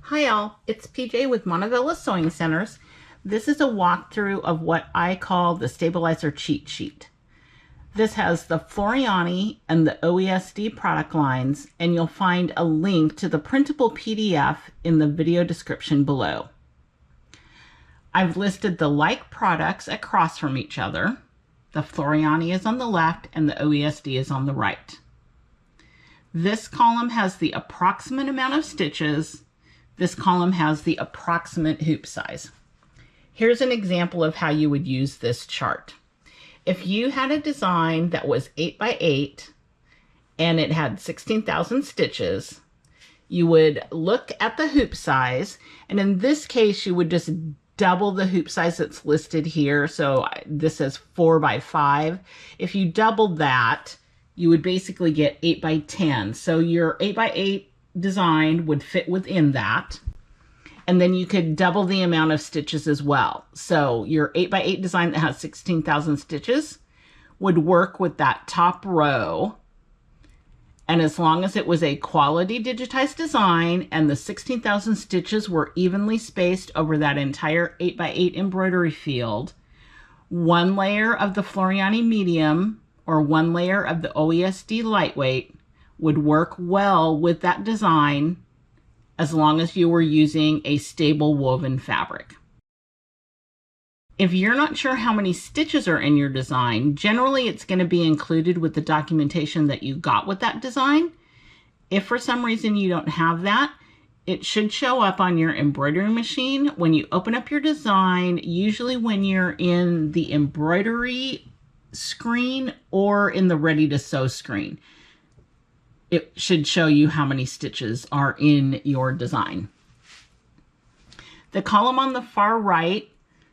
Hi all, it's PJ with Montevilla Sewing Centers. This is a walkthrough of what I call the stabilizer cheat sheet. This has the Floriani and the OESD product lines, and you'll find a link to the printable PDF in the video description below. I've listed the like products across from each other. The Floriani is on the left and the OESD is on the right. This column has the approximate amount of stitches. This column has the approximate hoop size. Here's an example of how you would use this chart. If you had a design that was 8 by 8 and it had 16,000 stitches, you would look at the hoop size, and in this case you would just double the hoop size that's listed here. So this says 4 by 5. If you doubled that, you would basically get 8 by 10. So your 8 by 8 design would fit within that. And then you could double the amount of stitches as well. So your 8 by 8 design that has 16,000 stitches would work with that top row. And as long as it was a quality digitized design and the 16,000 stitches were evenly spaced over that entire 8 by 8 embroidery field, one layer of the Floriani medium or one layer of the OESD lightweight would work well with that design as long as you were using a stable woven fabric. If you're not sure how many stitches are in your design, generally it's going to be included with the documentation that you got with that design. If for some reason you don't have that, it should show up on your embroidery machine when you open up your design, usually when you're in the embroidery screen or in the ready to sew screen. It should show you how many stitches are in your design. The column on the far right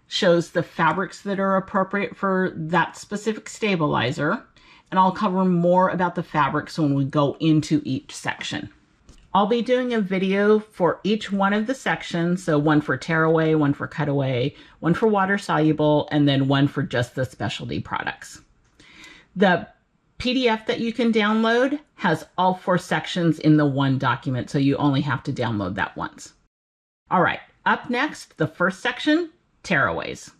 shows the fabrics that are appropriate for that specific stabilizer, and I'll cover more about the fabrics when we go into each section. I'll be doing a video for each one of the sections, so one for tearaway, one for cutaway, one for water soluble, and then one for just the specialty products. The PDF that you can download has all 4 sections in the one document, so you only have to download that once. All right, up next, the first section, tearaways.